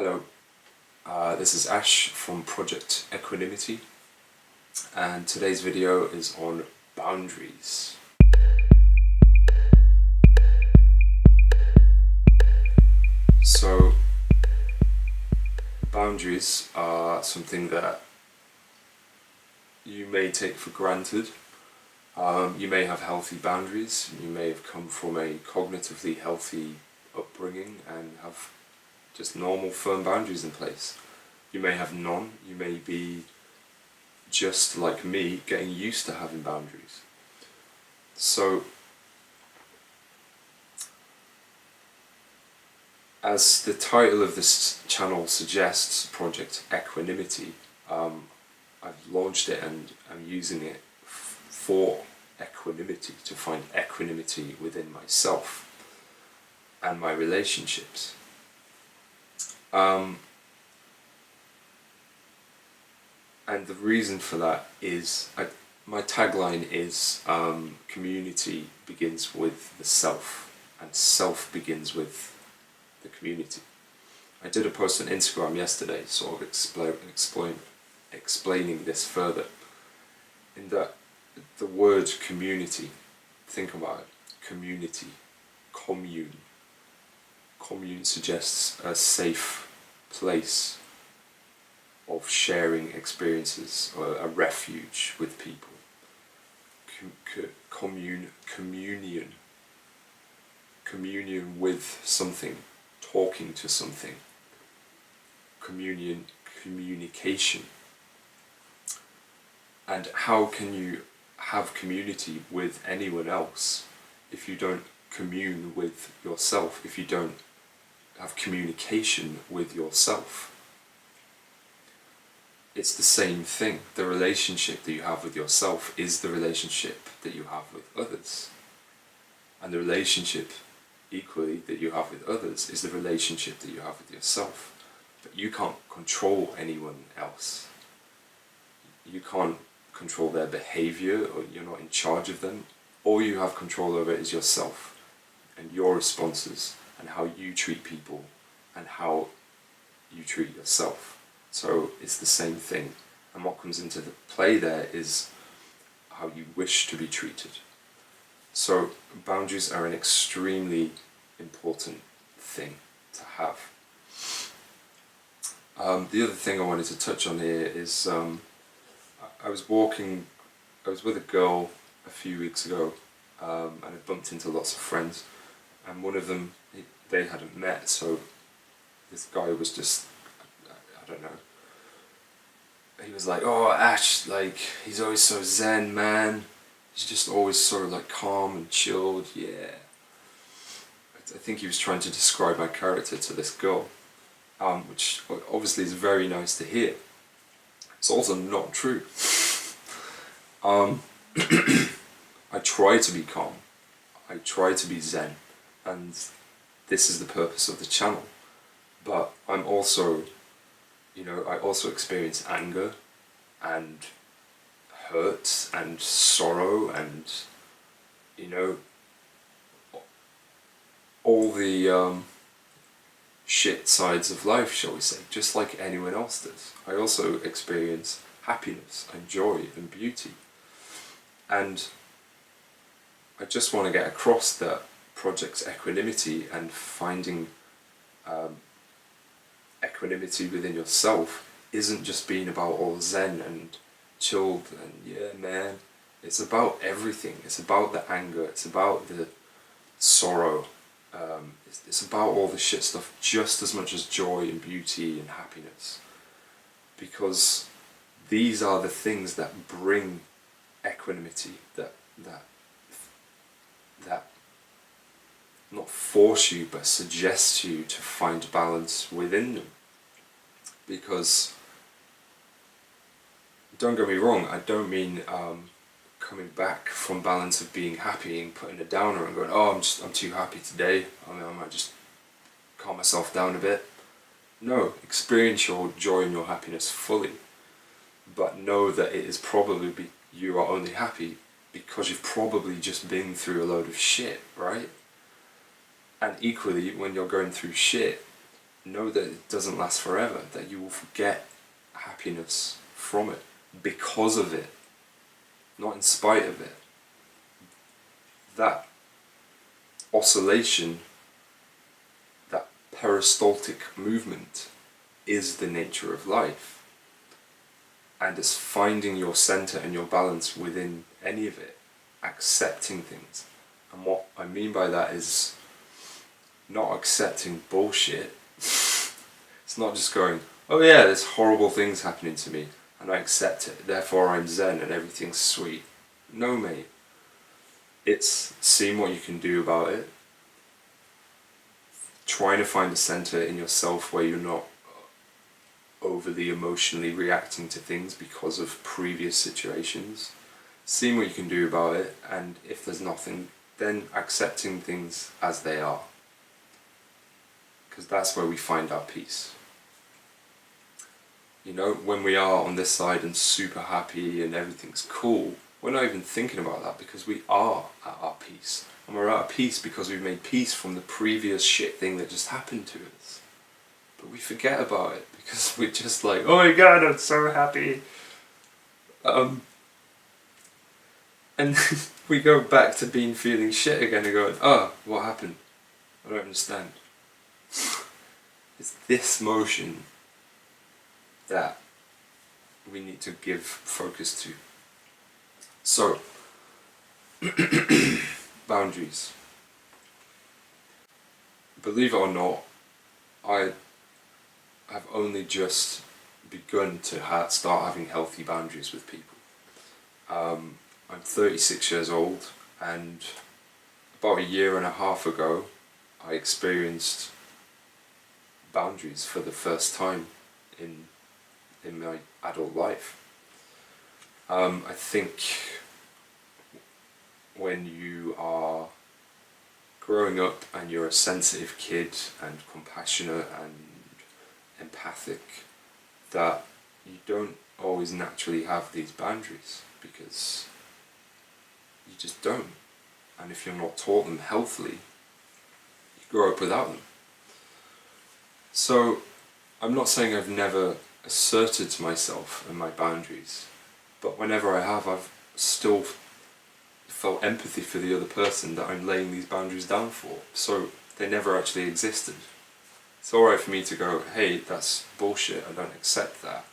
Hello, this is Ash from Project Equanimity, and today's video is on boundaries. So, boundaries are something that you may take for granted. You may have healthy boundaries, you may have come from a cognitively healthy upbringing and have just normal firm boundaries in place. You may have none, you may be just like me, getting used to having boundaries. So, as the title of this channel suggests, Project Equanimity, I've launched it and I'm using it for equanimity, to find equanimity within myself and my relationships. And the reason for that is, my tagline is, community begins with the self, and self begins with the community. I did a post on Instagram yesterday, sort of explaining this further, in that the word community, think about it, community, commune. Commune suggests a safe place of sharing experiences, or a refuge with people. Communion with something, talking to something. Communication. And how can you have community with anyone else if you don't commune with yourself, if you don't have communication with yourself? It's the same thing. The relationship that you have with yourself is the relationship that you have with others. And the relationship, equally, that you have with others is the relationship that you have with yourself. But you can't control anyone else. You can't control their behavior, or you're not in charge of them. All you have control over is yourself and your responses and how you treat people and how you treat yourself. So it's the same thing, and what comes into the play there is how you wish to be treated. So boundaries are an extremely important thing to have. The other thing I wanted to touch on here is, I was with a girl a few weeks ago, and I bumped into lots of friends, and one of them, they hadn't met, so this guy was just, I don't know, he was like, "Oh, Ash, like, he's always so zen, man. He's just always sort of like calm and chilled, yeah." I think he was trying to describe my character to this girl, which obviously is very nice to hear. It's also not true. I try to be calm. I try to be zen, and this is the purpose of the channel. But I'm also, I also experience anger and hurt and sorrow and, all the shit sides of life, shall we say, just like anyone else does. I also experience happiness and joy and beauty. And I just want to get across that Project Equanimity and finding equanimity within yourself isn't just being about all zen and chilled and yeah man. It's about everything. It's about the anger, it's about the sorrow, it's about all the shit stuff just as much as joy and beauty and happiness, because these are the things that bring equanimity, that not force you but suggest you to find balance within them. Because, don't get me wrong, I don't mean coming back from balance of being happy and putting a downer and going, "Oh, I'm too happy today, I might just calm myself down a bit." No, experience your joy and your happiness fully, but know that it is probably you are only happy because you've probably just been through a load of shit, right? And equally, when you're going through shit, know that it doesn't last forever, that you will forget happiness from it, because of it, not in spite of it. That oscillation, that peristaltic movement, is the nature of life. And it's finding your center and your balance within any of it, accepting things. And what I mean by that is not accepting bullshit. It's not just going, oh yeah, there's horrible things happening to me, and I accept it, therefore I'm zen and everything's sweet. No, mate. It's seeing what you can do about it, trying to find a center in yourself where you're not overly emotionally reacting to things because of previous situations, seeing what you can do about it, and if there's nothing, then accepting things as they are. Because that's where we find our peace. You know, when we are on this side and super happy and everything's cool, we're not even thinking about that because we are at our peace. And we're at our peace because we've made peace from the previous shit thing that just happened to us. But we forget about it because we're just like, oh my god, I'm so happy. And we go back to feeling shit again and going, oh, what happened? I don't understand. It's this motion that we need to give focus to. So, boundaries. Believe it or not, I have only just begun to start having healthy boundaries with people. I'm 36 years old, and about a year and a half ago, I experienced boundaries for the first time in my adult life. I think when you are growing up and you're a sensitive kid and compassionate and empathic, that you don't always naturally have these boundaries because you just don't. And if you're not taught them healthily, you grow up without them. So I'm not saying I've never asserted myself and my boundaries, but whenever I have, I've still felt empathy for the other person that I'm laying these boundaries down for, so they never actually existed. It's alright for me to go, hey, that's bullshit, I don't accept that.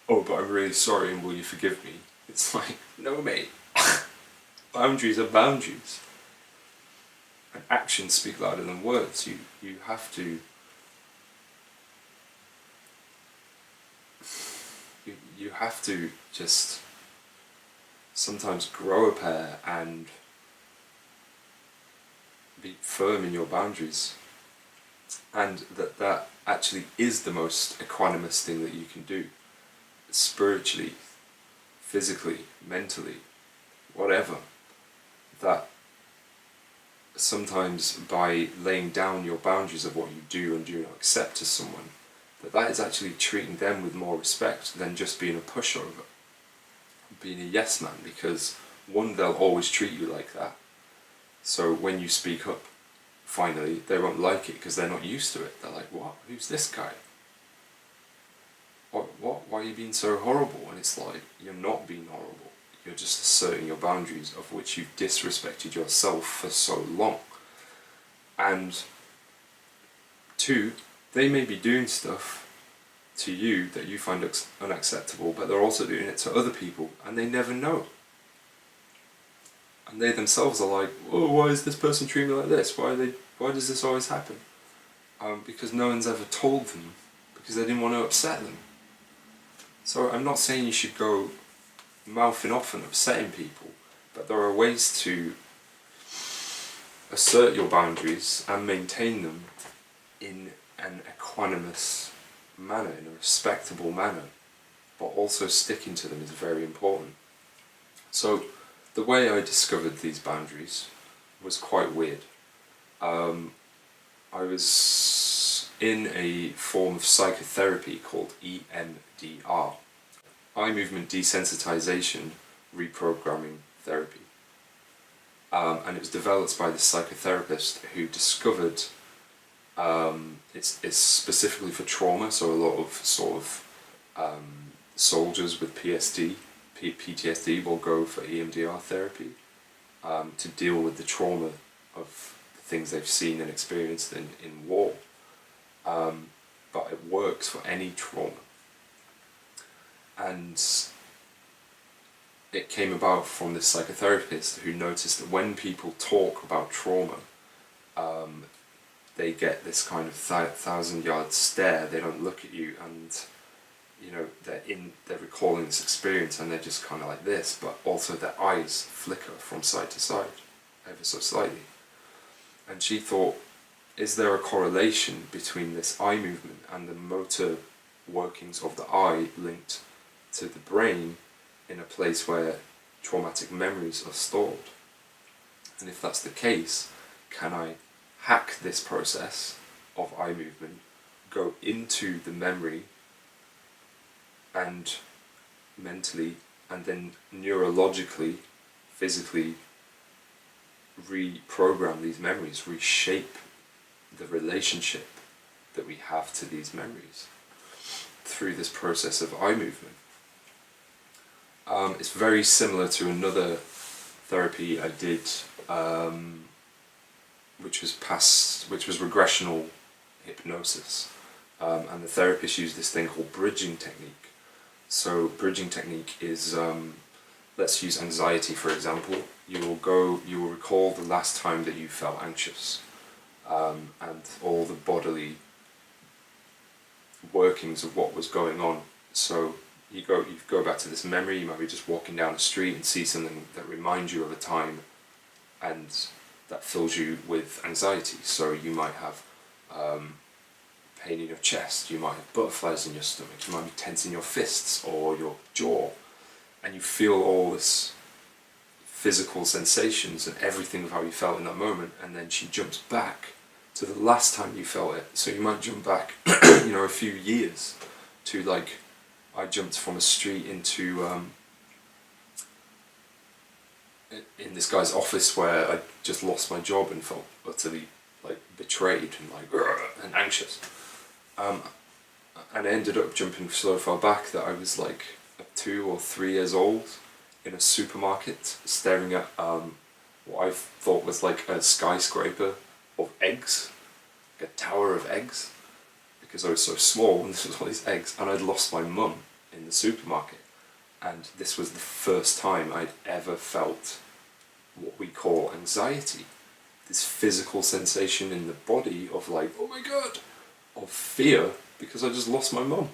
Oh, but I'm really sorry and will you forgive me? It's like, no mate, boundaries are boundaries. And actions speak louder than words. You have to you have to just sometimes grow a pair and be firm in your boundaries. And that actually is the most equanimous thing that you can do. Spiritually, physically, mentally, whatever. That sometimes by laying down your boundaries of what you do and do not accept to someone, that is actually treating them with more respect than just being a pushover, being a yes man, because one, they'll always treat you like that. So when you speak up, finally, they won't like it because they're not used to it. They're like, what? Who's this guy? What? Why are you being so horrible? And it's like, you're not being horrible. You're just asserting your boundaries, of which you've disrespected yourself for so long. And two, they may be doing stuff to you that you find unacceptable, but they're also doing it to other people, and they never know. And they themselves are like, oh, why is this person treating me like this? Why does this always happen? Because no one's ever told them, because they didn't want to upset them. So I'm not saying you should go mouthing off and upsetting people, but there are ways to assert your boundaries and maintain them in an equanimous manner, in a respectable manner, but also sticking to them is very important. So the way I discovered these boundaries was quite weird. I was in a form of psychotherapy called EMDR, eye movement desensitization reprogramming therapy. And it was developed by the psychotherapist who discovered it's specifically for trauma, so a lot of sort of soldiers with PTSD will go for EMDR therapy to deal with the trauma of the things they've seen and experienced in war. But it works for any trauma. And it came about from this psychotherapist who noticed that when people talk about trauma, they get this kind of 1,000-yard stare. They don't look at you, and they're recalling this experience, and they're just kind of like this, but also their eyes flicker from side to side, ever so slightly. And she thought, is there a correlation between this eye movement and the motor workings of the eye linked to the brain in a place where traumatic memories are stored? And if that's the case, can I hack this process of eye movement, go into the memory and mentally, and then neurologically, physically reprogram these memories, reshape the relationship that we have to these memories through this process of eye movement. It's very similar to another therapy I did, which was regressional hypnosis, and the therapist used this thing called bridging technique. So bridging technique is, let's use anxiety for example. You will recall the last time that you felt anxious, and all the bodily workings of what was going on. So you go back to this memory. You might be just walking down the street and see something that reminds you of a time, and that fills you with anxiety. So you might have pain in your chest, you might have butterflies in your stomach, you might be tensing your fists or your jaw, and you feel all this physical sensations and everything of how you felt in that moment, and then she jumps back to the last time you felt it. So you might jump back a few years to, like, I jumped from a street into in this guy's office where I just lost my job and felt utterly like betrayed and like and anxious, and I ended up jumping so far back that I was like 2 or 3 years old in a supermarket staring at what I thought was like a skyscraper of eggs, like a tower of eggs, because I was so small and this was all these eggs, and I'd lost my mum in the supermarket, and this was the first time I'd ever felt what we call anxiety, this physical sensation in the body of like, oh my god, of fear, because I just lost my mum.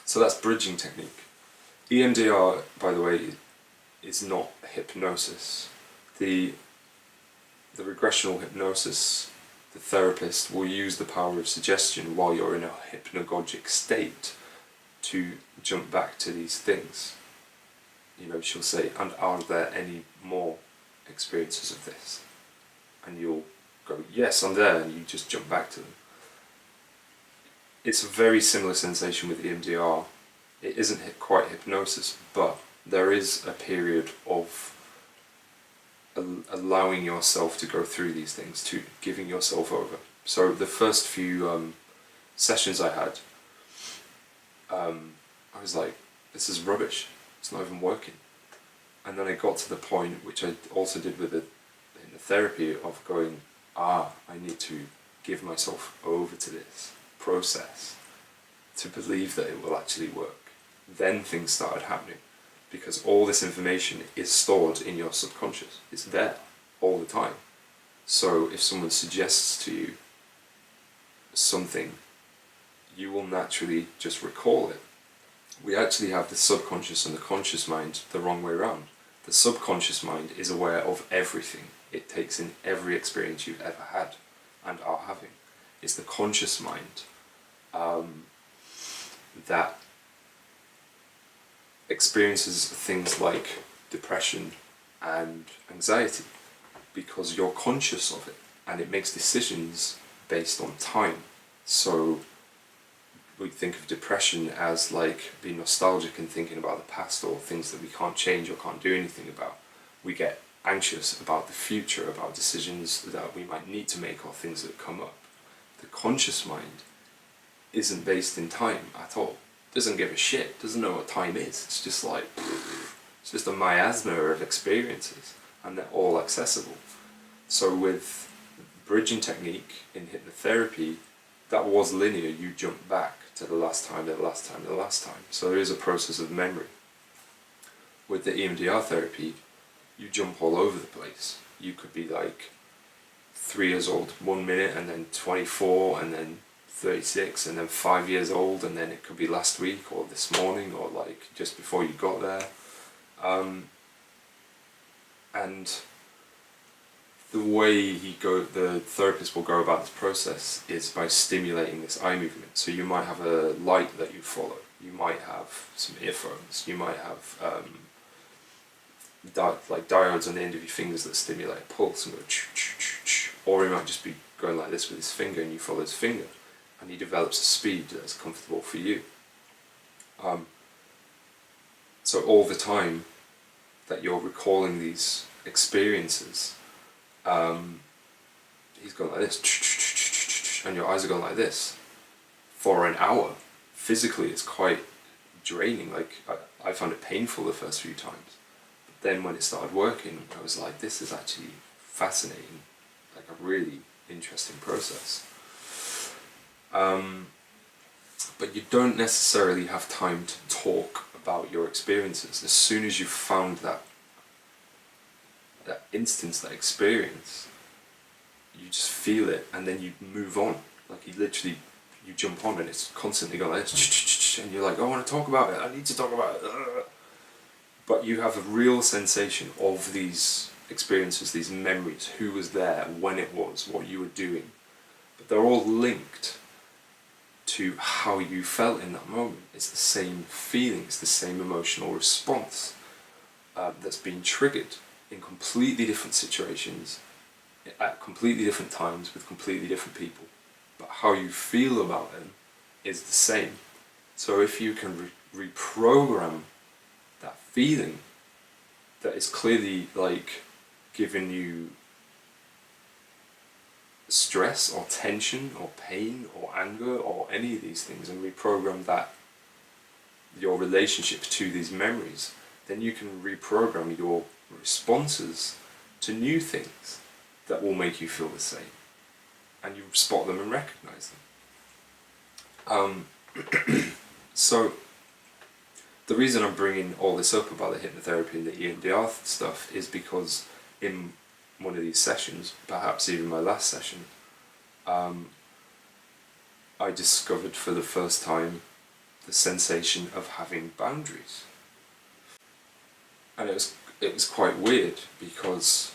So that's bridging technique. EMDR, by the way, is not hypnosis. The regressional hypnosis, the therapist will use the power of suggestion while you're in a hypnagogic state to jump back to these things. She'll say, and are there any more experiences of this? And you'll go, yes, I'm there, and you just jump back to them. It's a very similar sensation with EMDR. It isn't quite hypnosis, but there is a period of allowing yourself to go through these things, to giving yourself over. So the first few sessions I had, I was like, this is rubbish, it's not even working. And then I got to the point, which I also did in the therapy, of going, I need to give myself over to this process to believe that it will actually work. Then things started happening, because all this information is stored in your subconscious. It's there all the time. So if someone suggests to you something, you will naturally just recall it. We actually have the subconscious and the conscious mind the wrong way around. The subconscious mind is aware of everything. It takes in every experience you've ever had and are having. It's the conscious mind that experiences things like depression and anxiety, because you're conscious of it, and it makes decisions based on time. So we think of depression as like being nostalgic and thinking about the past or things that we can't change or can't do anything about. We get anxious about the future, about decisions that we might need to make or things that come up. The conscious mind isn't based in time at all. Doesn't give a shit, doesn't know what time is. It's just like, it's just a miasma of experiences, and they're all accessible. So with bridging technique in hypnotherapy, that was linear. You jump back to the last time, the last time, the last time. So there is a process of memory. With the EMDR therapy, you jump all over the place. You could be like 3 years old 1 minute, and then 24, and then 36, and then 5 years old, and then it could be last week or this morning or like just before you got there. And the way the therapist will go about this process is by stimulating this eye movement. So you might have a light that you follow. You might have some earphones. You might have like diodes on the end of your fingers that stimulate a pulse and go or he might just be going like this with his finger, and you follow his finger, and he develops a speed that's comfortable for you. So all the time that you're recalling these experiences, he's going like this, and your eyes are going like this for an hour. Physically, it's quite draining. Like I found it painful the first few times. Then when it started working, I was like, this is actually fascinating, like a really interesting process. But you don't necessarily have time to talk about your experiences. As soon as you've found that instance, that experience, you just feel it, and then you move on. Like you jump on, and it's constantly going like this, and you're like, I want to talk about it, I need to talk about it. But you have a real sensation of these experiences, these memories, who was there, when it was, what you were doing. But they're all linked to how you felt in that moment. It's the same feeling, it's the same emotional response that's been triggered in completely different situations, at completely different times, with completely different people. But how you feel about them is the same. So if you can reprogram that feeling that is clearly like giving you stress or tension or pain or anger or any of these things, and reprogram that, your relationship to these memories, then you can reprogram your responses to new things that will make you feel the same, and you spot them and recognize them. So the reason I'm bringing all this up about the hypnotherapy and the EMDR stuff is because in one of these sessions, perhaps even my last session, I discovered for the first time the sensation of having boundaries. And it was quite weird, because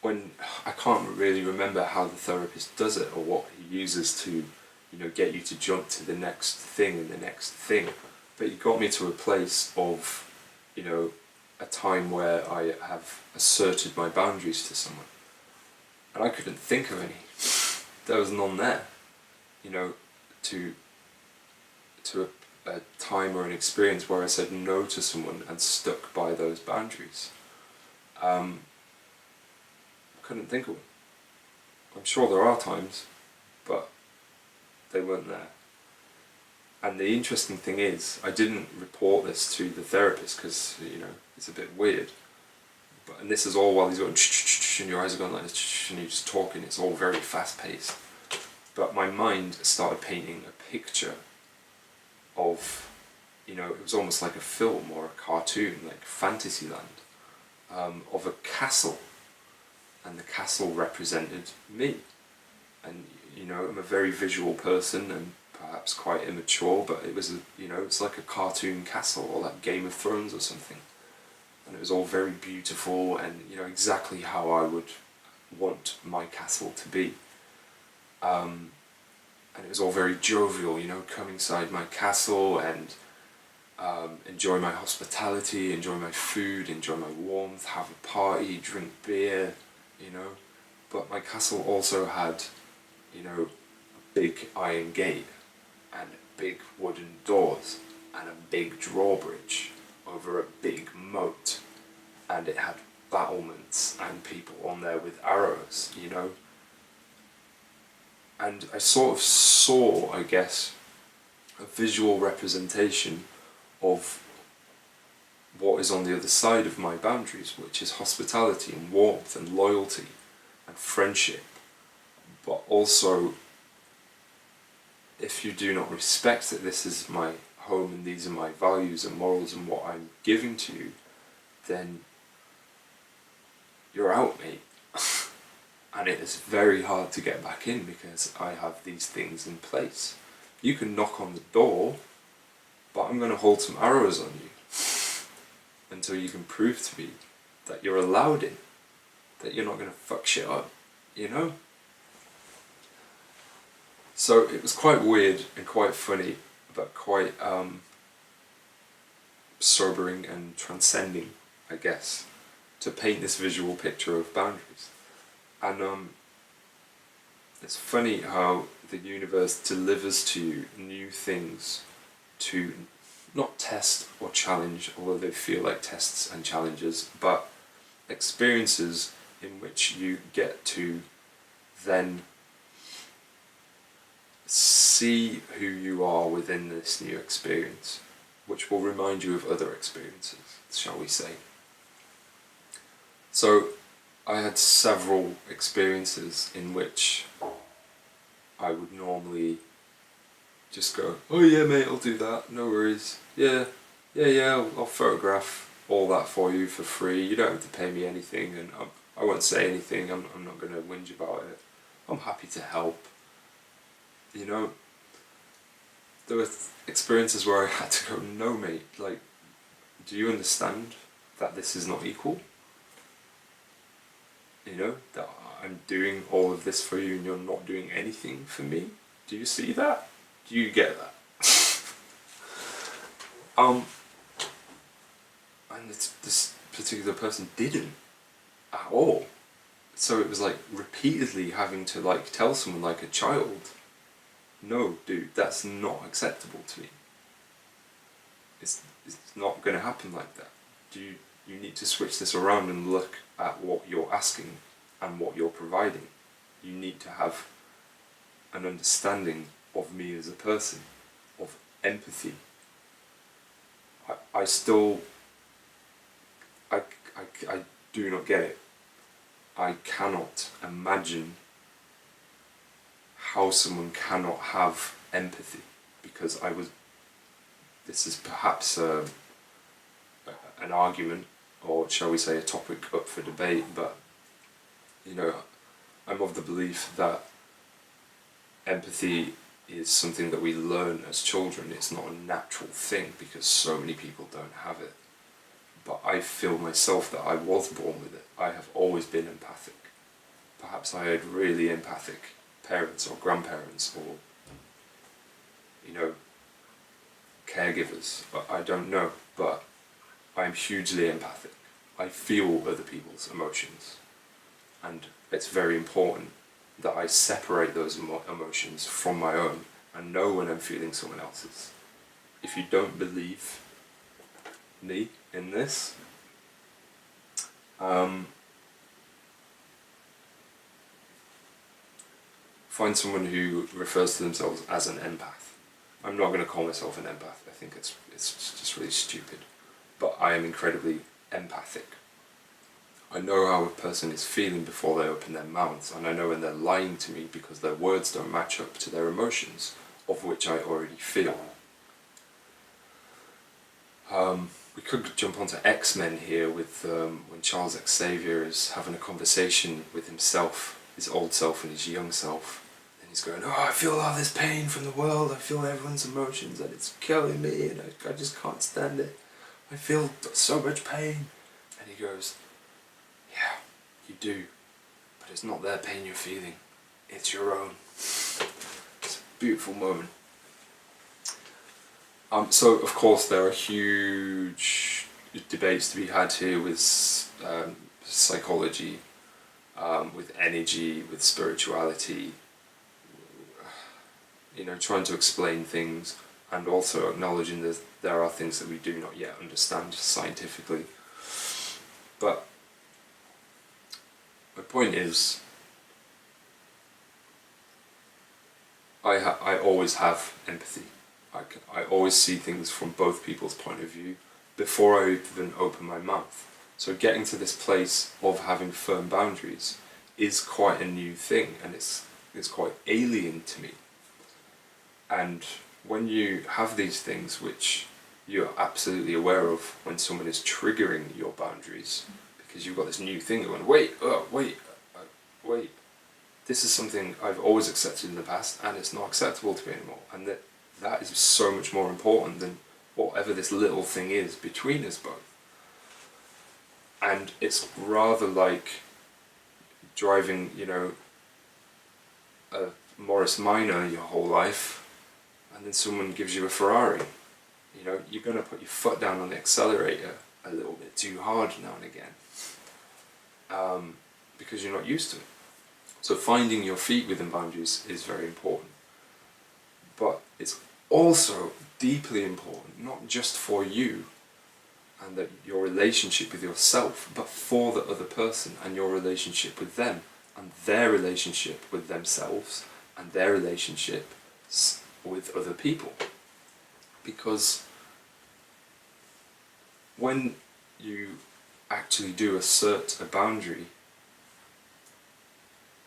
when I can't really remember how the therapist does it or what he uses to, get you to jump to the next thing and the next thing, but he got me to a place of, a time where I have asserted my boundaries to someone, and I couldn't think of any. There was none there, to a time or an experience where I said no to someone and stuck by those boundaries. I couldn't think of one. I'm sure there are times, but they weren't there. And the interesting thing is, I didn't report this to the therapist because, it's a bit weird. And this is all while he's going, and your eyes are going like this, and you're just talking, it's all very fast-paced. But my mind started painting a picture of, it was almost like a film or a cartoon, like Fantasyland, of a castle. And the castle represented me. And, I'm a very visual person and perhaps quite immature, but it was, it's like a cartoon castle, or like Game of Thrones or something. And it was all very beautiful and, exactly how I would want my castle to be. And it was all very jovial, come inside my castle and enjoy my hospitality, enjoy my food, enjoy my warmth, have a party, drink beer, But my castle also had, a big iron gate and big wooden doors and a big drawbridge over a big moat, and it had battlements and people on there with arrows, you know. And I sort of saw, I guess, a visual representation of what is on the other side of my boundaries, which is hospitality and warmth and loyalty and friendship. But also, if you do not respect that this is my home and these are my values and morals and what I'm giving to you, then you're out, mate. And it is very hard to get back in because I have these things in place. You can knock on the door, but I'm going to hold some arrows on you until you can prove to me that you're allowed in, that you're not going to fuck shit up, you know? So it was quite weird and quite funny, but quite sobering and transcending, I guess, to paint this visual picture of boundaries. And it's funny how the universe delivers to you new things to not test or challenge, although they feel like tests and challenges, but experiences in which you get to then see who you are within this new experience, which will remind you of other experiences, shall we say. So I had several experiences in which I would normally just go, oh yeah mate, I'll do that, no worries, yeah, I'll photograph all that for you for free, you don't have to pay me anything, and I won't say anything, I'm not going to whinge about it, I'm happy to help. You know, there were experiences where I had to go, no mate, like, do you understand that this is not equal? You know, that I'm doing all of this for you and you're not doing anything for me? Do you see that? Do you get that? And this particular person didn't at all. So it was like repeatedly having to like tell someone like a child, no dude, that's not acceptable to me. It's not going to happen like that. You need to switch this around and look at what you're asking and what you're providing. You need to have an understanding of me as a person, of empathy. I do not get it. I cannot imagine how someone cannot have empathy, because this is perhaps an argument, or shall we say a topic up for debate, but you know, I'm of the belief that empathy is something that we learn as children. It's not a natural thing because so many people don't have it. But I feel myself that I was born with it. I have always been empathic. Perhaps I had really empathic parents or grandparents or, you know, caregivers. I don't know, but I'm hugely empathic. I feel other people's emotions. And it's very important that I separate those emotions from my own and know when I'm feeling someone else's. If you don't believe me in this, find someone who refers to themselves as an empath. I'm not going to call myself an empath. I think it's just really stupid. But I am incredibly empathic. I know how a person is feeling before they open their mouths, and I know when they're lying to me because their words don't match up to their emotions, of which I already feel. We could jump onto X-Men here with when Charles Xavier is having a conversation with himself, his old self and his young self, and he's going, oh, I feel all this pain from the world, I feel everyone's emotions and it's killing me and I just can't stand it. I feel so much pain. And he goes, yeah, you do, but it's not their pain you're feeling, it's your own. It's a beautiful moment. So of course there are huge debates to be had here with psychology, with energy, with spirituality, you know, trying to explain things. and also acknowledging that there are things that we do not yet understand scientifically. But my point is, I always have empathy. I always see things from both people's point of view before I even open my mouth. So getting to this place of having firm boundaries is quite a new thing, and it's quite alien to me. And when you have these things which you're absolutely aware of when someone is triggering your boundaries, because you've got this new thing going, wait, this is something I've always accepted in the past and it's not acceptable to me anymore. And that is so much more important than whatever this little thing is between us both. And it's rather like driving, a Morris Minor your whole life, and then someone gives you a Ferrari. You're going to put your foot down on the accelerator a little bit too hard now and again, because you're not used to it. So finding your feet within boundaries is very important. But it's also deeply important, not just for you and that your relationship with yourself, but for the other person and your relationship with them and their relationship with themselves and their relationship with other people. Because when you actually do assert a boundary,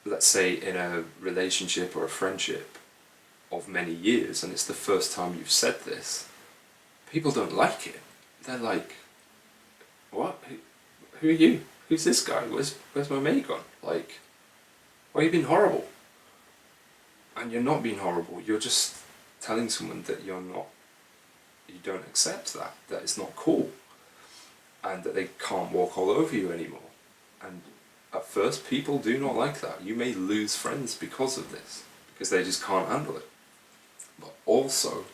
let's say in a relationship or a friendship of many years, and it's the first time you've said this, people don't like it. They're like, what? Who are you? Who's this guy? Where's my mate gone? Like, why are you being horrible? And you're not being horrible, you're just telling someone that you don't accept that it's not cool, and that they can't walk all over you anymore. And at first, people do not like that. You may lose friends because of this, because they just can't handle it. But also,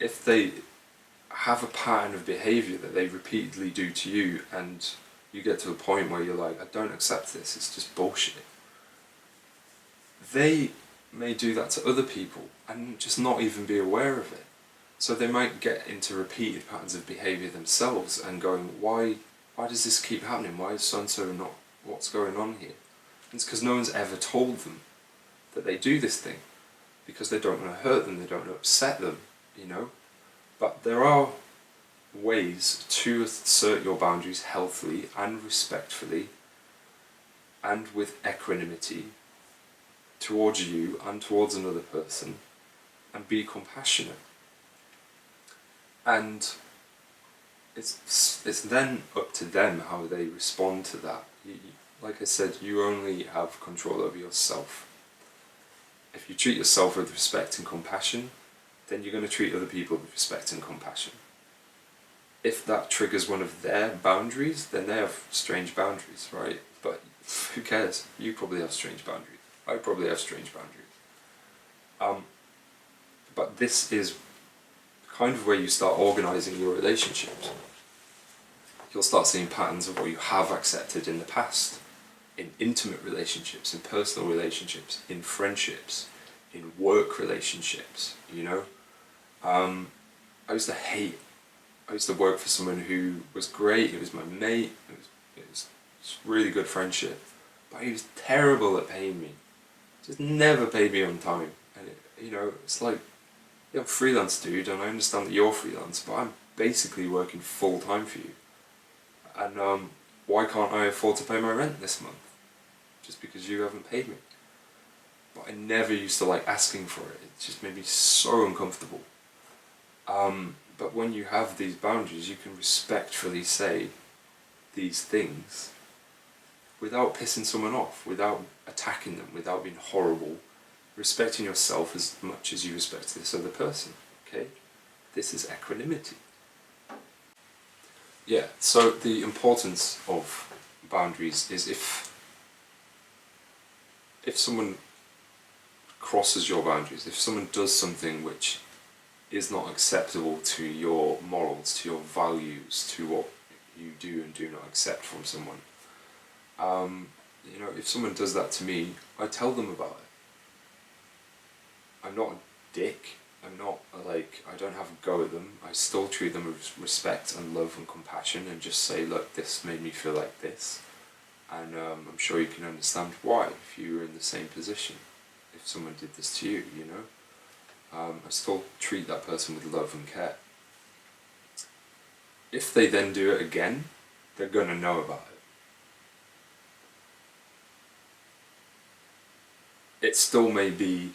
if they have a pattern of behaviour that they repeatedly do to you, and you get to a point where you're like, I don't accept this, it's just bullshit, they may do that to other people and just not even be aware of it. So they might get into repeated patterns of behaviour themselves and going, why does this keep happening? Why is so-and-so not, what's going on here? And it's because no one's ever told them that they do this thing, because they don't want to hurt them, they don't want to upset them, But there are ways to assert your boundaries healthily and respectfully and with equanimity towards you and towards another person, and be compassionate. And it's then up to them how they respond to that. Like I said, you only have control over yourself. If you treat yourself with respect and compassion, then you're going to treat other people with respect and compassion. If that triggers one of their boundaries, then they have strange boundaries, right? But who cares? You probably have strange boundaries. I probably have strange boundaries. But this is kind of where you start organising your relationships. You'll start seeing patterns of what you have accepted in the past, in intimate relationships, in personal relationships, in friendships, in work relationships, I used to work for someone who was great, he was my mate, it was really good friendship, but he was terrible at paying me. Just never paid me on time. And it's like, you're a freelance dude, and I understand that you're freelance, but I'm basically working full time for you. And why can't I afford to pay my rent this month? Just because you haven't paid me. But I never used to like asking for it. It just made me so uncomfortable. But when you have these boundaries, you can respectfully say these things without pissing someone off, without attacking them, without being horrible, respecting yourself as much as you respect this other person, okay? This is equanimity. Yeah, so the importance of boundaries is if someone crosses your boundaries, if someone does something which is not acceptable to your morals, to your values, to what you do and do not accept from someone, if someone does that to me, I tell them about it. I'm not dick. I'm not like, I don't have a go at them. I still treat them with respect and love and compassion and just say, look, this made me feel like this. And I'm sure you can understand why if you were in the same position. If someone did this to you, you know. I still treat that person with love and care. If they then do it again, they're going to know about it. It still may be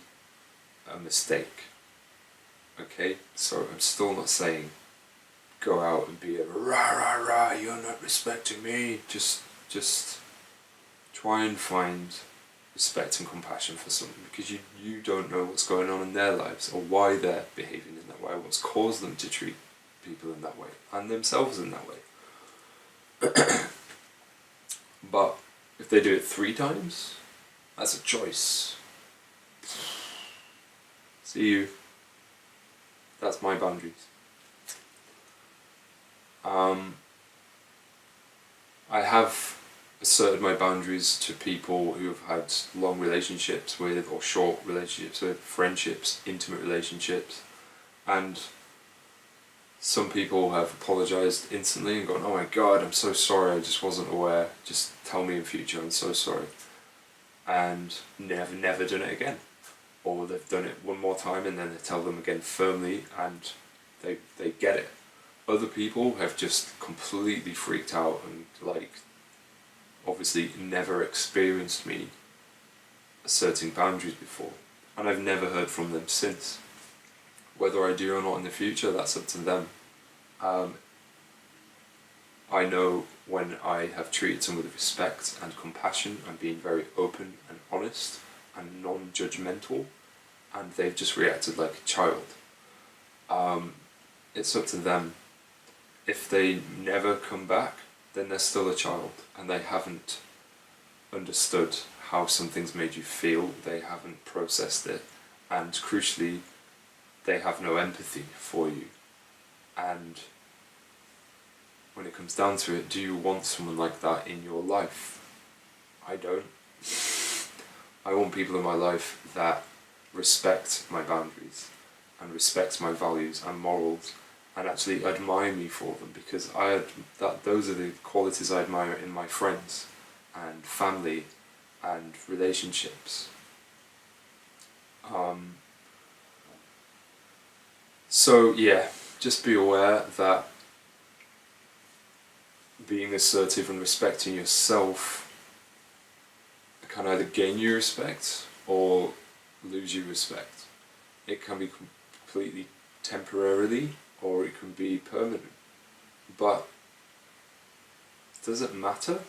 a mistake. Okay, so I'm still not saying go out and be a rah rah rah, you're not respecting me. Just try and find respect and compassion for someone, because you don't know what's going on in their lives or why they're behaving in that way, what's caused them to treat people in that way and themselves in that way. But if they do it 3 times, that's a choice. See you. That's my boundaries. I have asserted my boundaries to people who have had long relationships with, or short relationships with, friendships, intimate relationships, and some people have apologised instantly and gone, oh my god, I'm so sorry, I just wasn't aware, just tell me in future, I'm so sorry, and never done it again. Or they've done it one more time and then they tell them again firmly and they get it. Other people have just completely freaked out and like obviously never experienced me asserting boundaries before, and I've never heard from them since. Whether I do or not in the future, that's up to them. I know when I have treated someone with respect and compassion and being very open and honest and non-judgmental, and they've just reacted like a child. It's up to them. If they never come back, then they're still a child and they haven't understood how something's made you feel, they haven't processed it, and crucially, they have no empathy for you. And when it comes down to it, do you want someone like that in your life? I don't. I want people in my life that respect my boundaries and respect my values and morals and actually admire me for them, because those are the qualities I admire in my friends and family and relationships. So yeah, just be aware that being assertive and respecting yourself can either gain you respect or lose you respect. It can be completely temporarily or it can be permanent. But does it matter?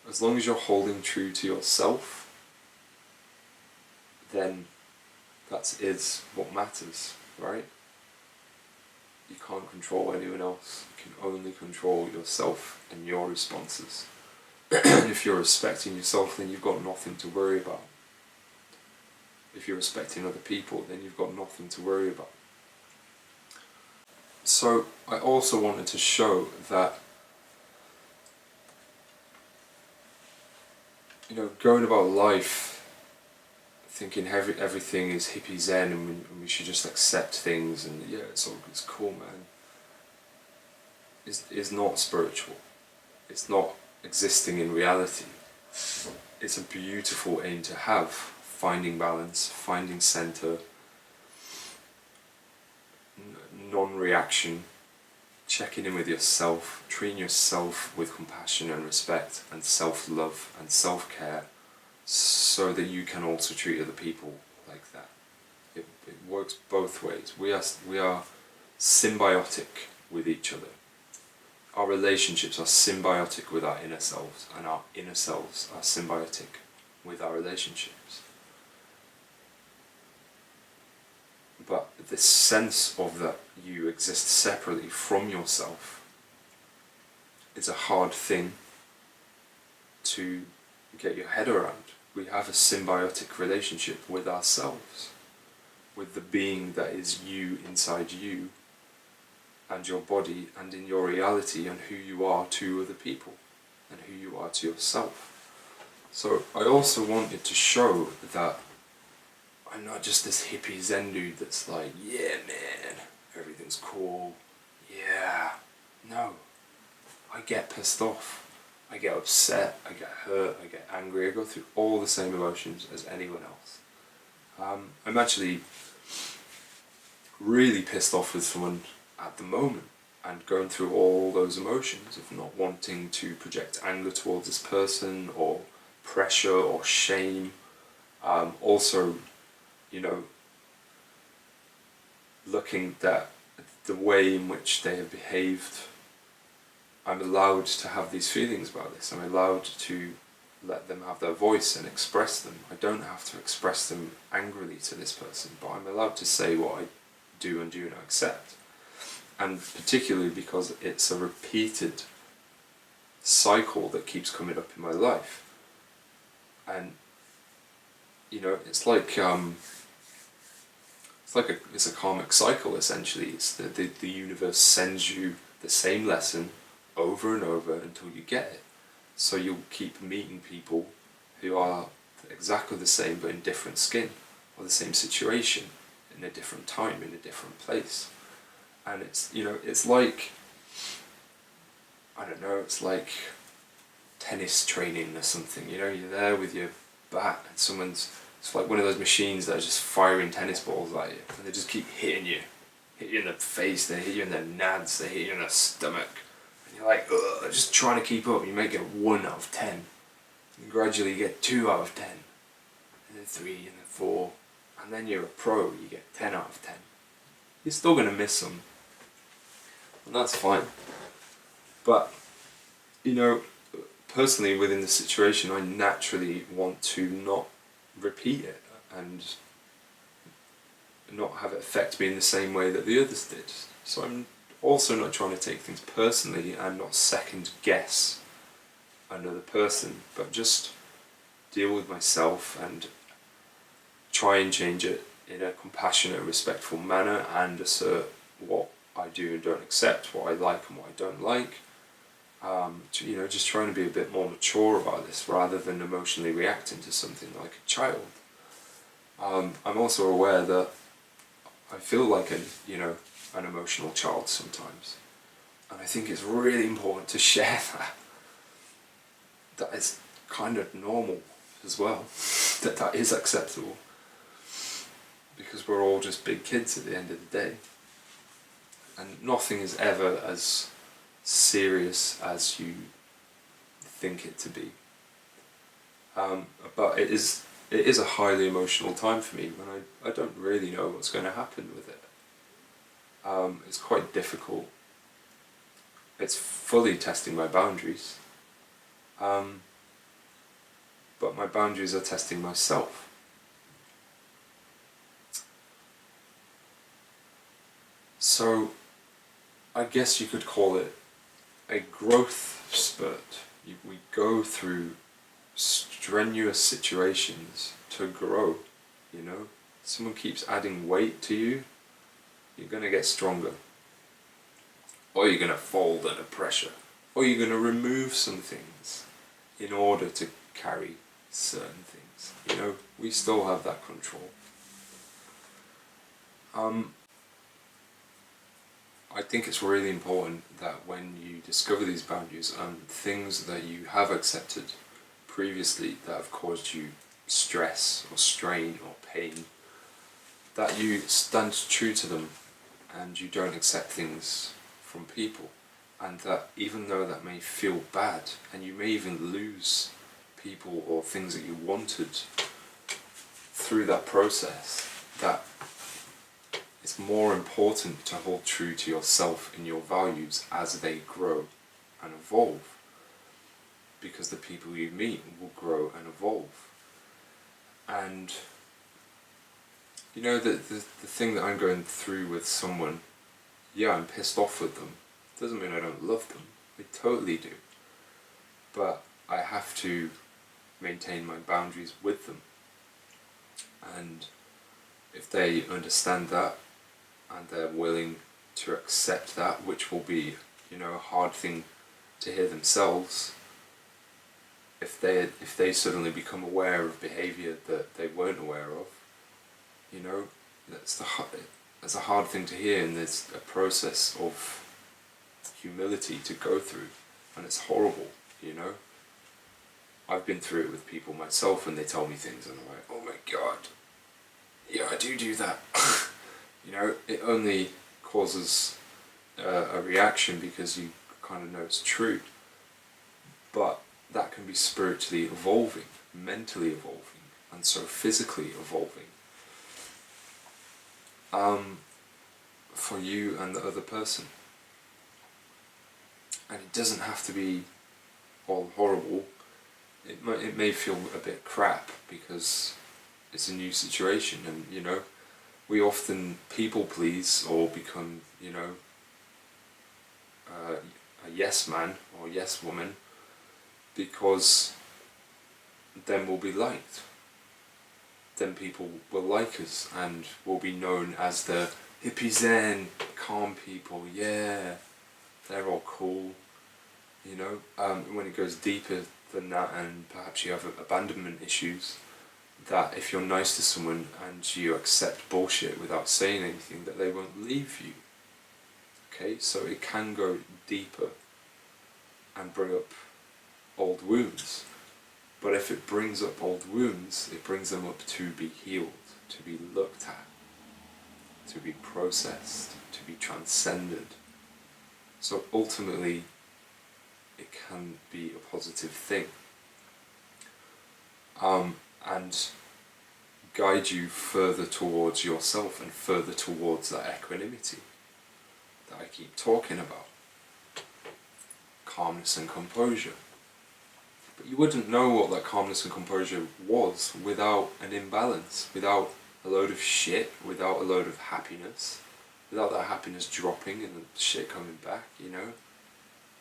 As long as you're holding true to yourself, then that is what matters, right? You can't control anyone else. You can only control yourself and your responses. And if you're respecting yourself, then you've got nothing to worry about. If you're respecting other people, then you've got nothing to worry about. So I also wanted to show that, going about life thinking everything is hippie zen and we should just accept things and yeah, it's cool, man, is not spiritual. It's not existing in reality. It's a beautiful aim to have, finding balance, finding center, non-reaction, checking in with yourself, treating yourself with compassion and respect and self-love and self-care, so that you can also treat other people like that. It works both ways. We are symbiotic with each other. Our relationships are symbiotic with our inner selves, and our inner selves are symbiotic with our relationships. But this sense of that you exist separately from yourself is a hard thing to get your head around. We have a symbiotic relationship with ourselves, with the being that is you inside you, and your body, and in your reality, and who you are to other people, and who you are to yourself. So I also wanted to show that I'm not just this hippie Zen dude that's like, yeah man, everything's cool, yeah. No, I get pissed off, I get upset, I get hurt, I get angry, I go through all the same emotions as anyone else. I'm actually really pissed off with someone at the moment and going through all those emotions of not wanting to project anger towards this person or pressure or shame. Also, you know, looking at the way in which they have behaved, I'm allowed to have these feelings about this. I'm allowed to let them have their voice and express them. I don't have to express them angrily to this person, but I'm allowed to say what I do and do not accept. And particularly because it's a repeated cycle that keeps coming up in my life. And you know, it's a karmic cycle essentially. It's the universe sends you the same lesson over and over until you get it. So you'll keep meeting people who are exactly the same but in different skin, or the same situation in a different time, in a different place. And it's, you know, it's like, I don't know, it's like tennis training or something, you know, you're there with your bat and it's like one of those machines that are just firing tennis balls at you, and they just keep hitting you in the face, they hit you in the nads, they hit you in the stomach, and you're like, ugh, just trying to keep up. You might get 1 out of 10, and gradually you get 2 out of 10, and then 3, and then 4, and then you're a pro, you get 10 out of 10. You're still going to miss some, and that's fine. But, you know, personally within the situation, I naturally want to not repeat it and not have it affect me in the same way that the others did. So I'm also not trying to take things personally and not second guess another person, but just deal with myself and try and change it in a compassionate, respectful manner, and assert what I do and don't accept, what I like and what I don't like. You know, just trying to be a bit more mature about this rather than emotionally reacting to something like a child. I'm also aware that I feel like an emotional child sometimes, and I think it's really important to share that it's kind of normal as well, that is acceptable, because we're all just big kids at the end of the day, and nothing is ever as serious as you think it to be. But it is a highly emotional time for me when I don't really know what's going to happen with it. It's quite difficult. It's fully testing my boundaries. But my boundaries are testing myself. So I guess you could call it a growth spurt. We go through strenuous situations to grow, you know. Someone keeps adding weight to you, you're going to get stronger. Or you're going to fold under pressure. Or you're going to remove some things in order to carry certain things. You know, we still have that control. I think it's really important that when you discover these boundaries and things that you have accepted previously that have caused you stress or strain or pain, that you stand true to them and you don't accept things from people, and that even though that may feel bad and you may even lose people or things that you wanted through that process, that it's more important to hold true to yourself and your values as they grow and evolve, because the people you meet will grow and evolve. And you know, the thing that I'm going through with someone, yeah, I'm pissed off with them, doesn't mean I don't love them. I totally do. But I have to maintain my boundaries with them. And if they understand that and they're willing to accept that, which will be, you know, a hard thing to hear themselves, if they suddenly become aware of behaviour that they weren't aware of, You know, that's a hard thing to hear, and there's a process of humility to go through, and it's horrible, you know. I've been through it with people myself, and they tell me things, and I'm like, oh my god, yeah, I do that. You know, it only causes a reaction because you kind of know it's true, but that can be spiritually evolving, mentally evolving, and so physically evolving. For you and the other person. And it doesn't have to be all horrible. It may feel a bit crap because it's a new situation, and you know, we often people please or become, you know, a yes man or yes woman because then we'll be liked. Then people will like us and will be known as the hippie zen, calm people. Yeah, they're all cool. You know, when it goes deeper than that, and perhaps you have abandonment issues, that if you're nice to someone and you accept bullshit without saying anything, that they won't leave you. Okay, so it can go deeper and bring up old wounds. But if it brings up old wounds, it brings them up to be healed, to be looked at, to be processed, to be transcended. So ultimately, it can be a positive thing. And guide you further towards yourself and further towards that equanimity that I keep talking about. Calmness and composure. But you wouldn't know what that calmness and composure was without an imbalance, without a load of shit, without a load of happiness, without that happiness dropping and the shit coming back, you know.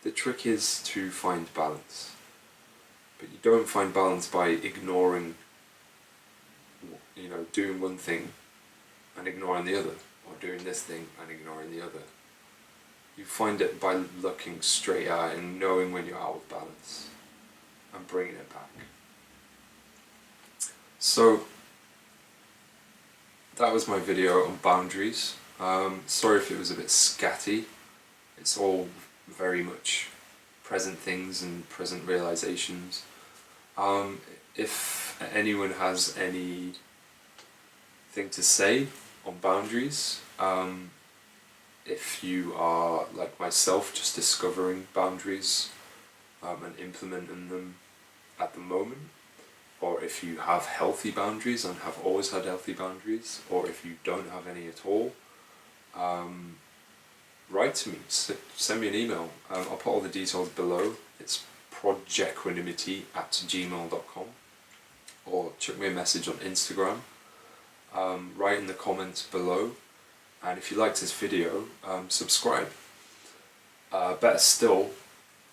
The trick is to find balance. But you don't find balance by ignoring, you know, doing one thing and ignoring the other, or doing this thing and ignoring the other. You find it by looking straight at it and knowing when you're out of balance and bringing it back. So that was my video on boundaries. Sorry if it was a bit scatty. It's all very much present things and present realizations. If anyone has anything to say on boundaries, if you are like myself, just discovering boundaries and implementing them at the moment, or if you have healthy boundaries and have always had healthy boundaries, or if you don't have any at all, write to me, send me an email. I'll put all the details below. It's projequanimity@gmail.com, or check me a message on Instagram. Write in the comments below, and if you liked this video, subscribe. Better still,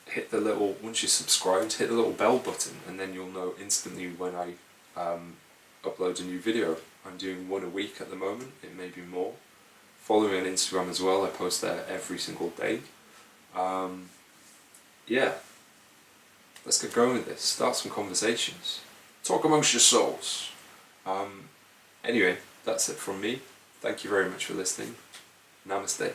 hit the little, once you're subscribed, hit the little bell button, and then you'll know instantly when I upload a new video. I'm doing one a week at the moment, it may be more. Follow me on Instagram as well, I post there every single day. Yeah, let's get going with this, start some conversations. Talk amongst your souls. Anyway, that's it from me. Thank you very much for listening. Namaste.